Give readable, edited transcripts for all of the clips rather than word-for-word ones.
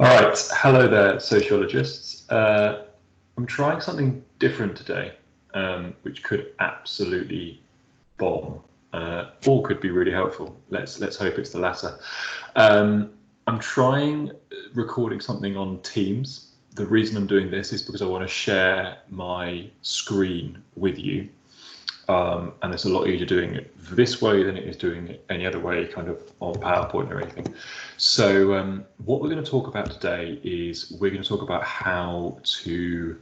All right, hello there, sociologists. I'm trying something different today, which could absolutely bomb, or could be really helpful. Let's hope it's the latter. I'm trying recording something on Teams. The reason I'm doing this is because I want to share my screen with you. And it's a lot easier doing it this way than it is doing it any other way, kind of on PowerPoint or anything. So what we're going to talk about today is we're going to talk about how to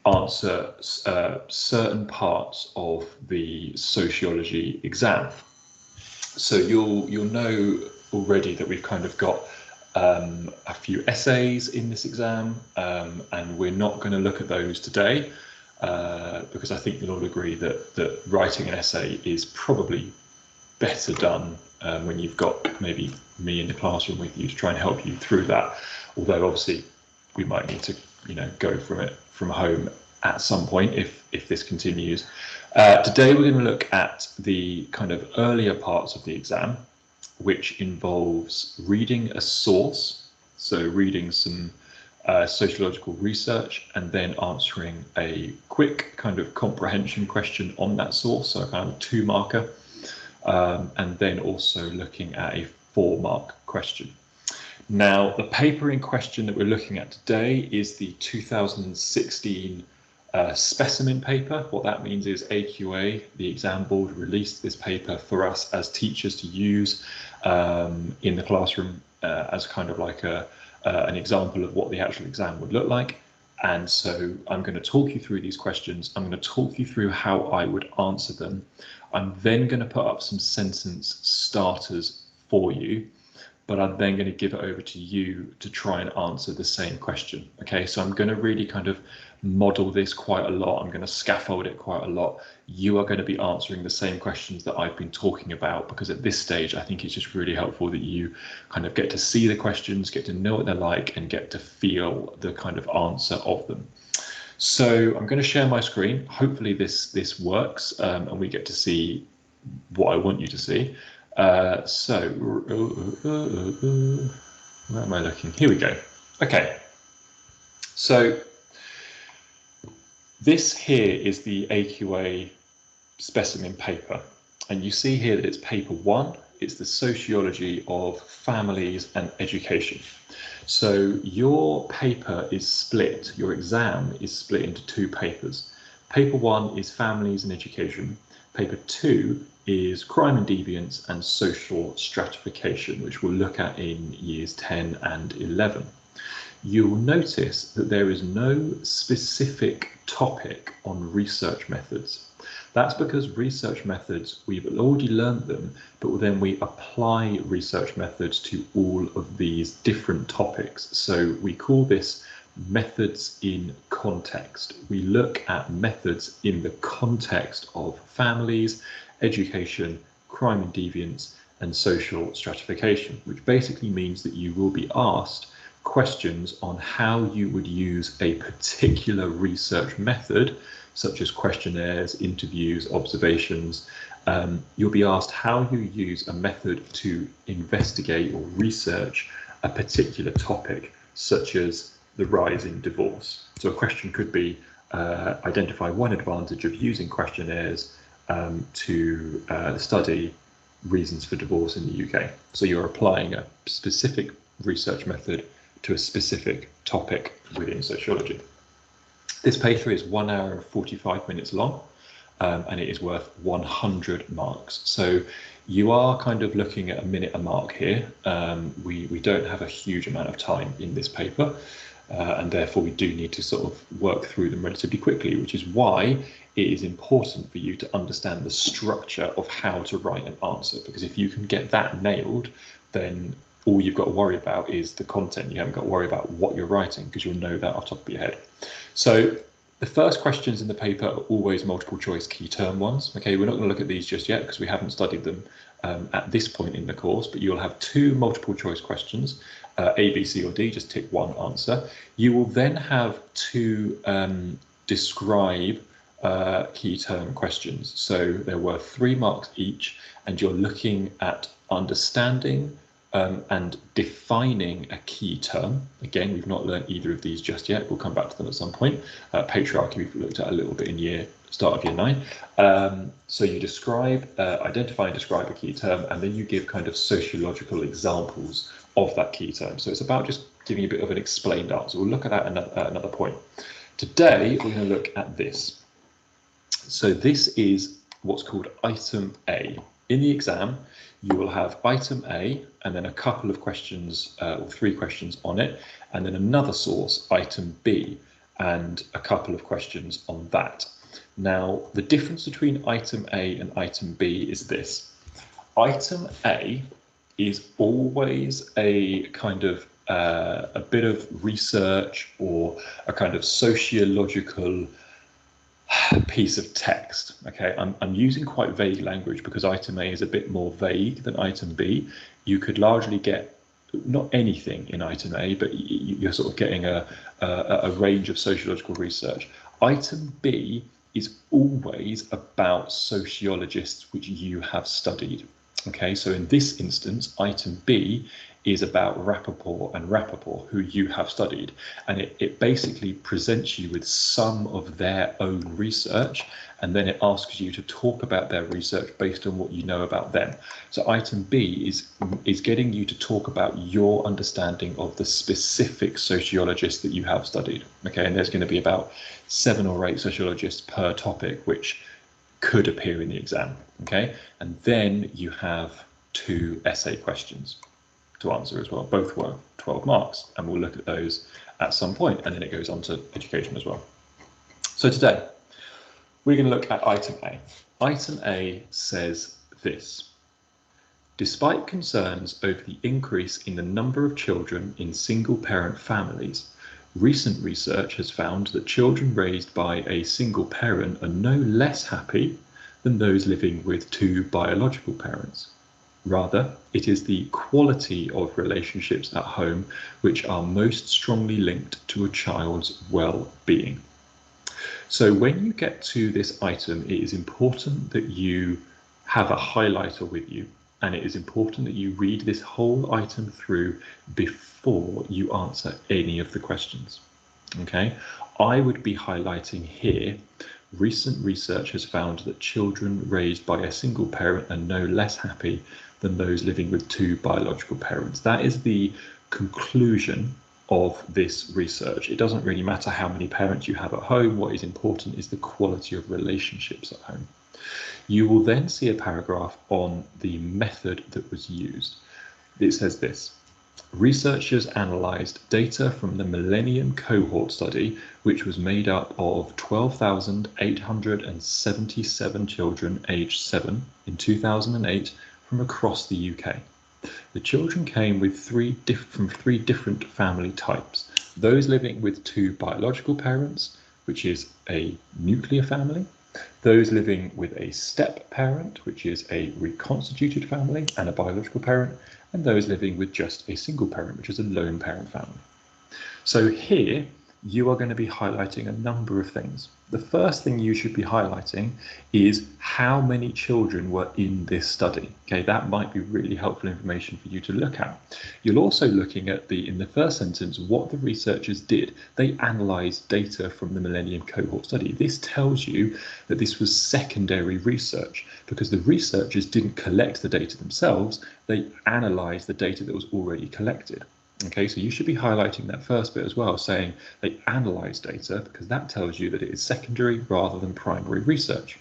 answer certain parts of the sociology exam. So you'll know already that we've kind of got a few essays in this exam, and we're not going to look at those today. Because I think you'll all agree that writing an essay is probably better done when you've got maybe me in the classroom with you to try and help you through that. Although obviously we might need to, go from home at some point if this continues. Today we're going to look at the kind of earlier parts of the exam, which involves reading a source, so reading some sociological research and then answering a quick kind of comprehension question on that source, so a kind of 2-marker, and then also looking at a 4-mark question. Now, the paper in question that we're looking at today is the 2016 specimen paper. What that means is AQA, the exam board, released this paper for us as teachers to use in the classroom as kind of like an example of what the actual exam would look like. And so I'm going to talk you through these questions. I'm going to talk you through how I would answer them. I'm then going to put up some sentence starters for you, but I'm then going to give it over to you to try and answer the same question. Okay, so I'm going to really kind of model this quite a lot. I'm going to scaffold it quite a lot. You are going to be answering the same questions that I've been talking about, because at this stage, I think it's just really helpful that you kind of get to see the questions, get to know what they're like, and get to feel the kind of answer of them. So I'm going to share my screen. Hopefully this works, and we get to see what I want you to see. So where am I looking? Here we go. Okay. So this here is the AQA specimen paper, and you see here that it's paper 1. It's the sociology of families and education. So your paper is split, your exam is split into 2 papers. Paper 1 is families and education. Paper 2 is crime and deviance and social stratification, which we'll look at in years 10 and 11. You'll notice that there is no specific topic on research methods. That's because research methods, we've already learned them, but then we apply research methods to all of these different topics. So we call this methods in context. We look at methods in the context of families, education, crime and deviance, and social stratification, which basically means that you will be asked questions on how you would use a particular research method, such as questionnaires, interviews, observations. You'll be asked how you use a method to investigate or research a particular topic, such as the rise in divorce. So a question could be identify one advantage of using questionnaires to study reasons for divorce in the UK. So you're applying a specific research method to a specific topic within sociology. This paper is 1 hour and 45 minutes long, and it is worth 100 marks. So you are kind of looking at a minute a mark here. We don't have a huge amount of time in this paper, and therefore we do need to sort of work through them relatively quickly, which is why it is important for you to understand the structure of how to write an answer, because if you can get that nailed, then all you've got to worry about is the content. You haven't got to worry about what you're writing, because you'll know that off the top of your head. So the first questions in the paper are always multiple choice key term ones. Okay, we're not going to look at these just yet because we haven't studied them at this point in the course, but you'll have 2 multiple choice questions, A, B, C, or D, just tick one answer. You will then have 2 describe key term questions. So there were 3 marks each, and you're looking at understanding, and defining a key term. Again, we've not learned either of these just yet. We'll come back to them at some point. Patriarchy we've looked at a little bit in start of year 9. So you describe, identify and describe a key term, and then you give kind of sociological examples of that key term. So it's about just giving a bit of an explained answer. We'll look at that at another point. Today, we're going to look at this. So this is what's called item A. In the exam, you will have item A and then a couple of questions or 3 questions on it, and then another source, item B, and a couple of questions on that. Now, the difference between item A and item B is this. Item A is always a kind of a bit of research or a kind of sociological piece of text. Okay, I'm using quite vague language because item A is a bit more vague than item B. You could largely get not anything in item A, but you're sort of getting a range of sociological research. Item B is always about sociologists which you have studied. Okay, so in this instance, item B is about Rappaport, who you have studied, and it basically presents you with some of their own research, and then it asks you to talk about their research based on what you know about them. So item B is getting you to talk about your understanding of the specific sociologist that you have studied. Okay, and there's going to be about 7 or 8 sociologists per topic, which could appear in the exam. Okay, and then you have 2 essay questions to answer as well. Both were 12 marks, and we'll look at those at some point, and then it goes on to education as well. So today, we're going to look at item A. Item A says this: despite concerns over the increase in the number of children in single-parent families, recent research has found that children raised by a single parent are no less happy than those living with 2 biological parents. Rather, it is the quality of relationships at home which are most strongly linked to a child's well-being. So when you get to this item, it is important that you have a highlighter with you, and it is important that you read this whole item through before you answer any of the questions. Okay, I would be highlighting here: recent research has found that children raised by a single parent are no less happy than those living with 2 biological parents. That is the conclusion of this research. It doesn't really matter how many parents you have at home. What is important is the quality of relationships at home. You will then see a paragraph on the method that was used. It says this: researchers analysed data from the Millennium Cohort Study, which was made up of 12,877 children aged 7 in 2008 from across the UK. The children came with from three different family types: those living with 2 biological parents, which is a nuclear family; those living with a step parent, which is a reconstituted family and a biological parent; and those living with just a single parent, which is a lone parent family. So here you are going to be highlighting a number of things. The first thing you should be highlighting is how many children were in this study. Okay, that might be really helpful information for you to look at. You're also looking at in the first sentence, what the researchers did. They analysed data from the Millennium Cohort Study. This tells you that this was secondary research, because the researchers didn't collect the data themselves. They analysed the data that was already collected. Okay, so you should be highlighting that first bit as well, saying they analyse data, because that tells you that it is secondary rather than primary research.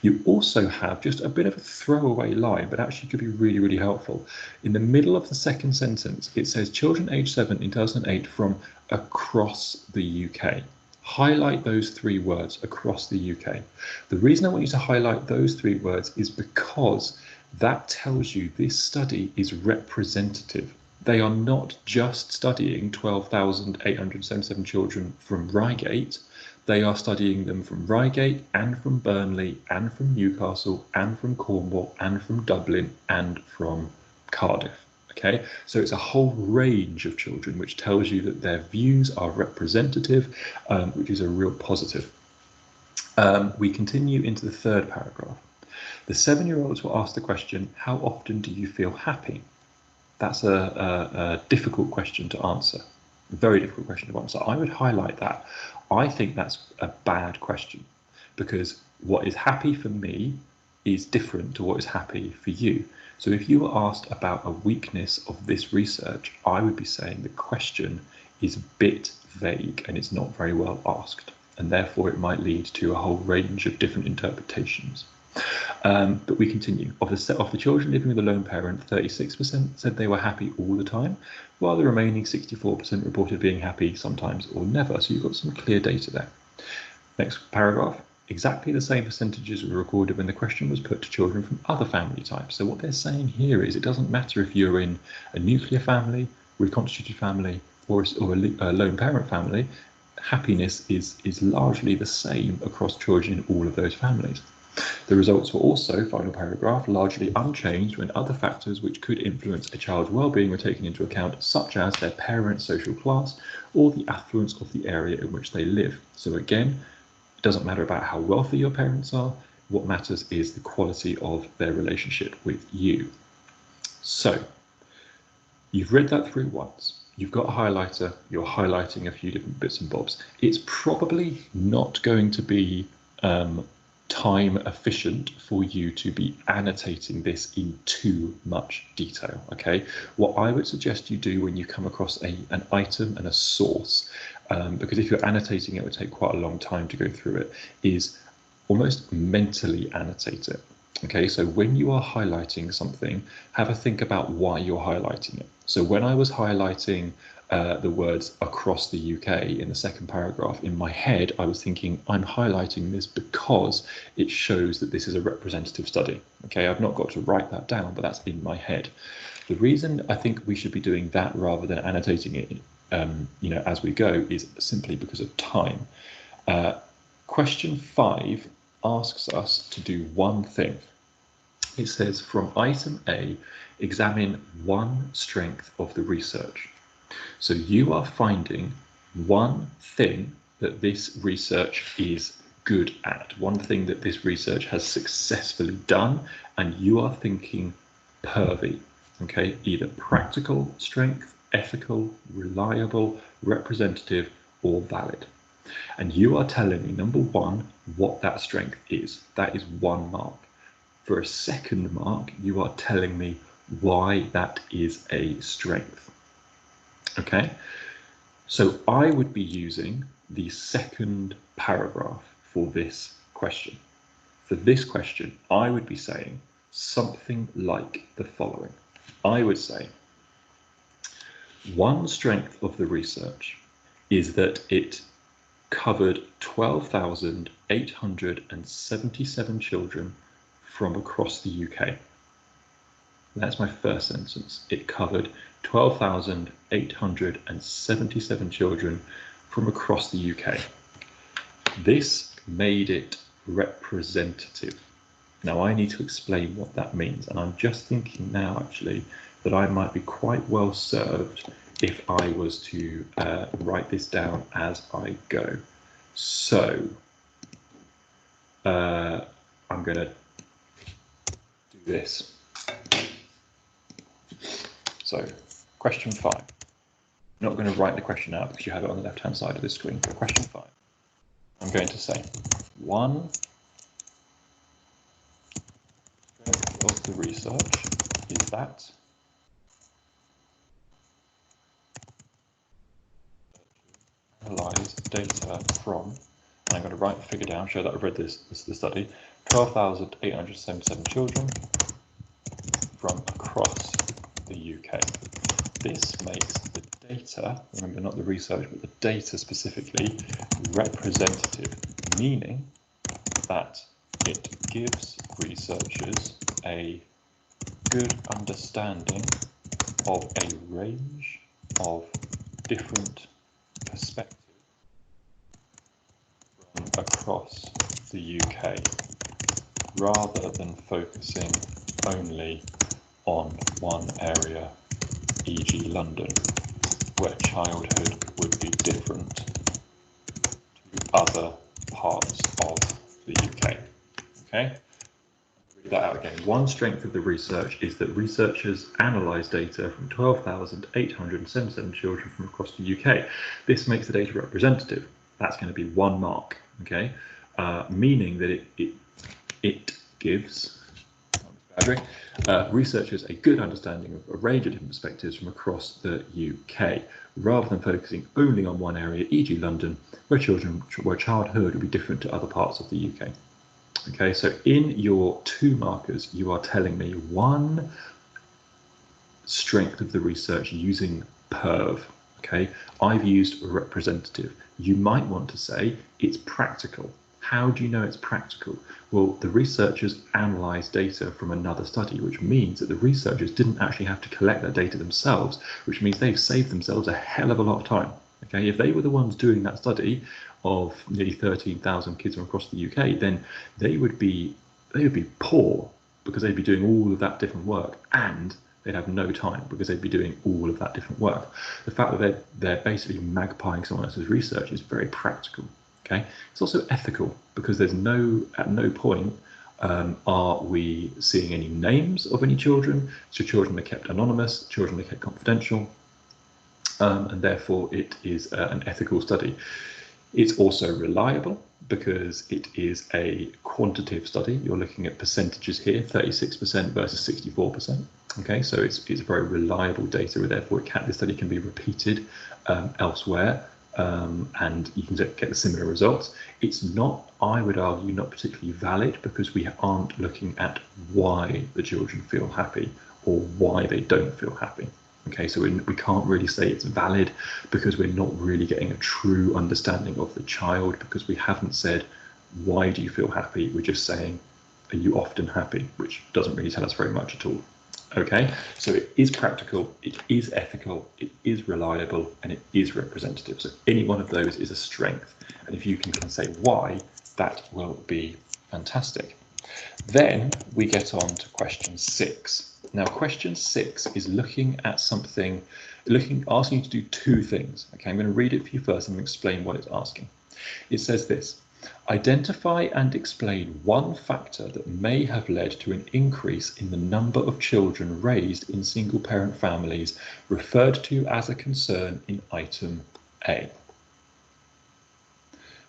You also have just a bit of a throwaway line, but actually could be really, really helpful. In the middle of the second sentence, it says children aged 7 in 2008 from across the UK. Highlight those 3 words, across the UK. The reason I want you to highlight those 3 words is because that tells you this study is representative. They are not just studying 12,877 children from Reigate. They are studying them from Reigate and from Burnley and from Newcastle and from Cornwall and from Dublin and from Cardiff. Okay, so it's a whole range of children, which tells you that their views are representative, which is a real positive. We continue into the third paragraph. The 7-year-olds were asked the question, how often do you feel happy? that's a difficult question to answer. Very difficult question to answer. I would highlight that. I think that's a bad question, because what is happy for me is different to what is happy for you. So if you were asked about a weakness of this research, I would be saying the question is a bit vague and it's not very well asked, and therefore it might lead to a whole range of different interpretations. But we continue. Of the children living with a lone parent, 36% said they were happy all the time, while the remaining 64% reported being happy sometimes or never. So you've got some clear data there. Next paragraph. Exactly the same percentages were recorded when the question was put to children from other family types. So what they're saying here is it doesn't matter if you're in a nuclear family, reconstituted family, or a lone parent family. Happiness is largely the same across children in all of those families. The results were also, final paragraph, largely unchanged when other factors which could influence a child's well-being were taken into account, such as their parents' social class or the affluence of the area in which they live. So again, it doesn't matter about how wealthy your parents are. What matters is the quality of their relationship with you. So you've read that through once. You've got a highlighter. You're highlighting a few different bits and bobs. It's probably not going to be time efficient for you to be annotating this in too much detail. Okay, what I would suggest you do when you come across an item and a source, because if you're annotating it would take quite a long time to go through it, is almost mentally annotate it. Okay, so when you are highlighting something, have a think about why you're highlighting it. So when I was highlighting the words across the UK in the second paragraph, in my head I was thinking, I'm highlighting this because it shows that this is a representative study. Okay, I've not got to write that down, but that's in my head. The reason I think we should be doing that rather than annotating it as we go is simply because of time. Question 5 asks us to do one thing. It says, from item A, examine one strength of the research. So you are finding one thing that this research is good at, one thing that this research has successfully done, and you are thinking pervy, okay? Either practical strength, ethical, reliable, representative, or valid. And you are telling me, number one, what that strength is. That is 1 mark. For a second mark, you are telling me why that is a strength. Okay, so I would be using the second paragraph for this question. For this question, I would be saying something like the following. I would say, one strength of the research is that it covered 12,877 children from across the UK. That's my first sentence. It covered 12,877 children from across the UK. This made it representative. Now I need to explain what that means, and I'm just thinking now actually that I might be quite well served if I was to write this down as I go. So I'm going to do this. So, question 5. I'm not going to write the question out because you have it on the left-hand side of the screen. For question 5, I'm going to say, one strength of the research is that analyze data from, and I'm going to write the figure down, show that I've read the study, 12,877 children from across the UK. This makes the data, remember not the research, but the data specifically, representative, meaning that it gives researchers a good understanding of a range of different perspectives from across the UK, rather than focusing only on one area, e.g. London, where childhood would be different to other parts of the UK. Okay, read that out again. One strength of the research is that researchers analysed data from 12,877 children from across the UK. This makes the data representative. That's going to be 1 mark, okay? Meaning that it gives researchers a good understanding of a range of different perspectives from across the UK, rather than focusing only on one area, e.g. London, where childhood will be different to other parts of the UK. Okay, so in your 2 markers, you are telling me one strength of the research using PERV. Okay, I've used representative. You might want to say it's practical. How do you know it's practical? Well, the researchers analysed data from another study, which means that the researchers didn't actually have to collect that data themselves, which means they've saved themselves a hell of a lot of time. Okay, if they were the ones doing that study of nearly 13,000 kids from across the UK, then they would be poor because they'd be doing all of that different work, and they'd have no time because they'd be doing all of that different work. The fact that they're basically magpieing someone else's research is very practical. Okay, it's also ethical because there's at no point are we seeing any names of any children. So children are kept anonymous, children are kept confidential, and therefore it is an ethical study. It's also reliable because it is a quantitative study. You're looking at percentages here, 36% versus 64%. Okay, so it's very reliable data, and therefore this study can be repeated elsewhere. And you can get the similar results. It's not, I would argue, not particularly valid because we aren't looking at why the children feel happy or why they don't feel happy. Okay, so we can't really say it's valid because we're not really getting a true understanding of the child, because we haven't said, why do you feel happy? We're just saying, are you often happy? Which doesn't really tell us very much at all. Okay, so it is practical, it is ethical, it is reliable, and it is representative. So any one of those is a strength. And if you can say why, that will be fantastic. Then we get on to question 6. Now, question 6 is looking at something, asking you to do 2 things. Okay, I'm going to read it for you first and explain what it's asking. It says this: identify and explain one factor that may have led to an increase in the number of children raised in single-parent families referred to as a concern in item A.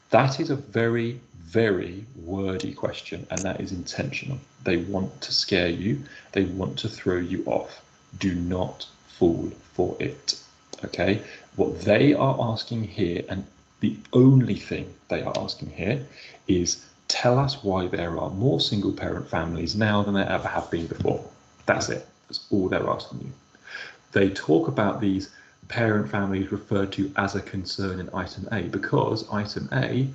That is a very, very wordy question, and that is intentional. They want to scare you. They want to throw you off. Do not fall for it. Okay? What they are asking here, and the only thing they are asking here, is tell us why there are more single-parent families now than there ever have been before. That's it. That's all they're asking you. They talk about these parent families referred to as a concern in item A because item A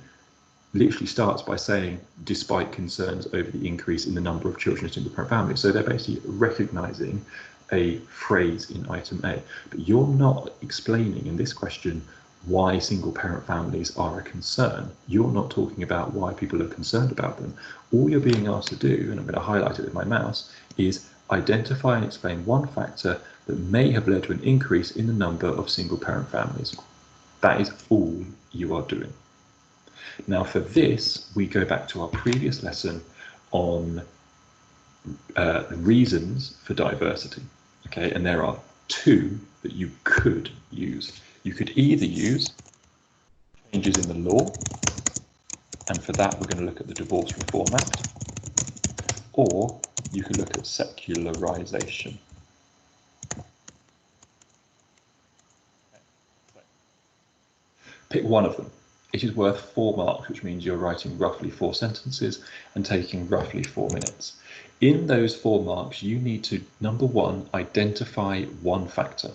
literally starts by saying, despite concerns over the increase in the number of children in single-parent families. So they're basically recognising a phrase in item A. But you're not explaining in this question why single-parent families are a concern. You're not talking about why people are concerned about them. All you're being asked to do, and I'm going to highlight it with my mouse, is identify and explain one factor that may have led to an increase in the number of single-parent families. That is all you are doing. Now for this, we go back to our previous lesson on reasons for diversity. Okay, and there are 2 that you could use. You could either use changes in the law, and for that we're going to look at the Divorce Reform Act, or you could look at secularisation. Pick one of them. It is worth 4 marks, which means you're writing roughly 4 sentences and taking roughly 4 minutes. In those 4 marks, you need to, number 1, identify one factor.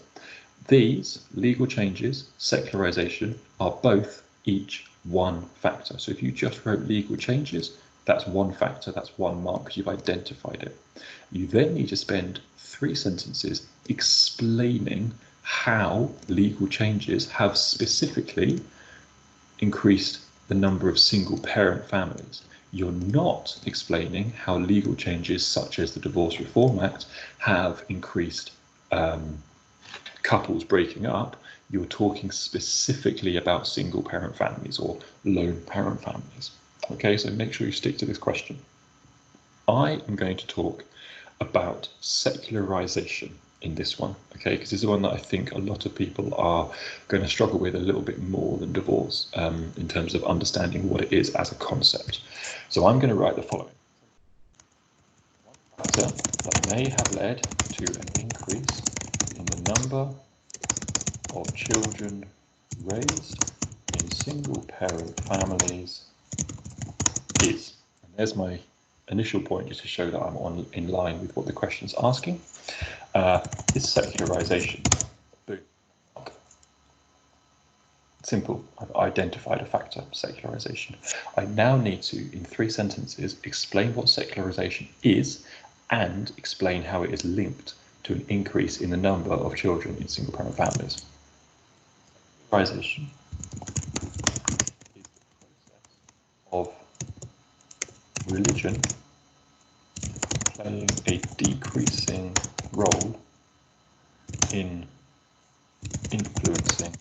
These legal changes, secularisation, are both each one factor. So if you just wrote legal changes, that's one factor, that's 1 mark because you've identified it. You then need to spend 3 sentences explaining how legal changes have specifically increased the number of single-parent families. You're not explaining how legal changes such as the Divorce Reform Act have increased couples breaking up. You're talking specifically about single-parent families or lone parent families. Okay, so make sure you stick to this question. I am going to talk about secularization in this one, okay, because this is one that I think a lot of people are going to struggle with a little bit more than divorce in terms of understanding what it is as a concept. So I'm going to write the following. One factor that may have led to an increase in the number of children raised in single-parent families is, and there's my initial point just to show that I'm in line with what the question's asking, is secularization. Boom. Simple. I've identified a factor, secularization. I now need to, in 3 sentences, explain what secularization is and explain how it is linked to an increase in the number of children in single-parent families. Secularization is the process of religion playing a decreasing role in influencing.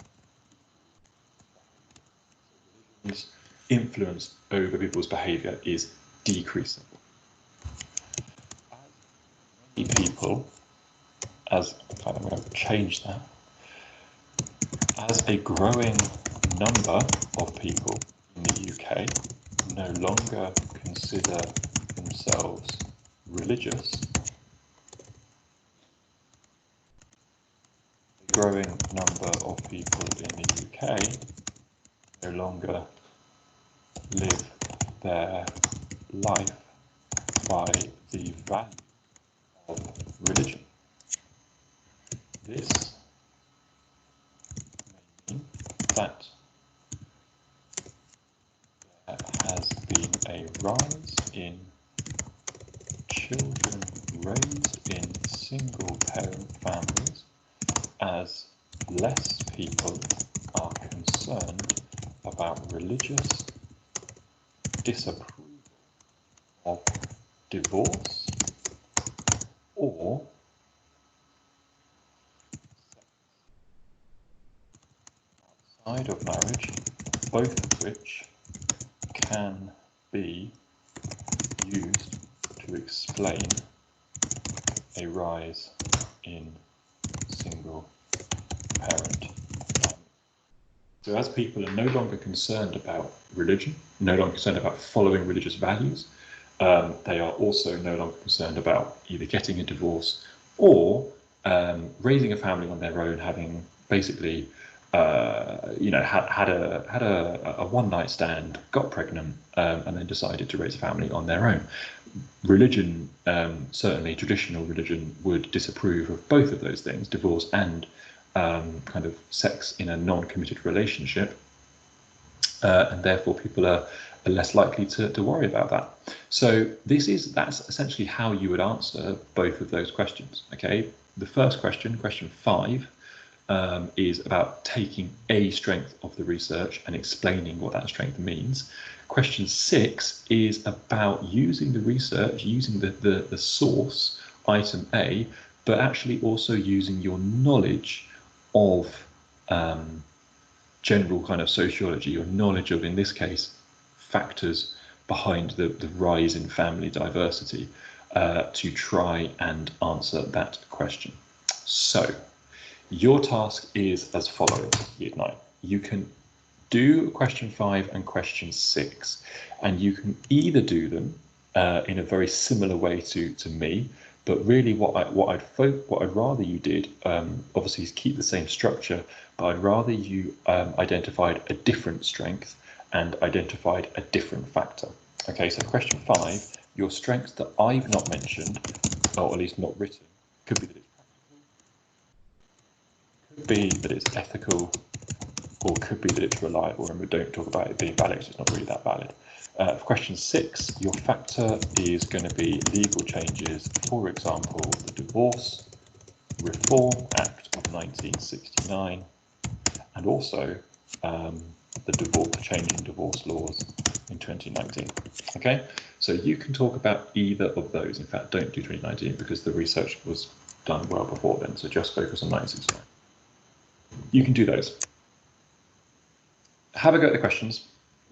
Religion's influence over people's behaviour is decreasing. As many people, I'm going to change that, as a growing number of people in the UK no longer consider themselves religious, a growing number of people in the UK no longer live their life by the value of religion. This may mean that there has been a rise in children raised in single-parent families as less people are concerned about religious disapproval of divorce or sex outside of marriage, both of which can be used to explain a rise in single parent families. So as people are no longer concerned about religion, no longer concerned about following religious values, they are also no longer concerned about either getting a divorce or raising a family on their own, having basically had a one-night stand, got pregnant, and then decided to raise a family on their own. Religion, certainly traditional religion, would disapprove of both of those things, divorce and kind of sex in a non-committed relationship, and therefore people are less likely to worry about that. So that's essentially how you would answer both of those questions. Okay, the first question, question 5, is about taking a strength of the research and explaining what that strength means. Question 6 is about using the research, using the source, item A, but actually also using your knowledge of general kind of sociology, your knowledge of, in this case, factors behind the rise in family diversity, to try and answer that question. So your task is as follows, Year 9. You can do question 5 and question 6, and you can either do them in a very similar way to me, but really what I'd rather you did, obviously, is keep the same structure, but I'd rather you identified a different strength and identified a different factor. Okay, so question 5, your strengths that I've not mentioned, or at least not written, could be that it's practical, could be that it's ethical, or could be that it's reliable, and we don't talk about it being valid because it's not really that valid. For question 6, your factor is going to be legal changes, for example, the Divorce Reform Act of 1969, and also the changing divorce laws in 2019. Okay, so you can talk about either of those. In fact, don't do 2019 because the research was done well before then, so just focus on 1969. You can do those. Have a go at the questions.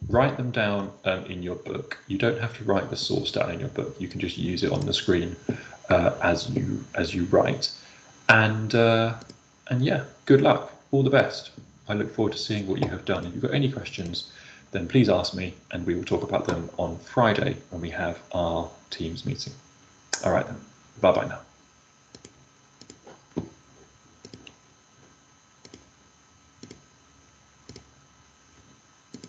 write them down in your book. You don't have to write the source down in your book. You can just use it on the screen as you write. And yeah, good luck. All the best. I look forward to seeing what you have done. If you've got any questions, then please ask me, and we will talk about them on Friday when we have our Teams meeting. All right then. Bye-bye now.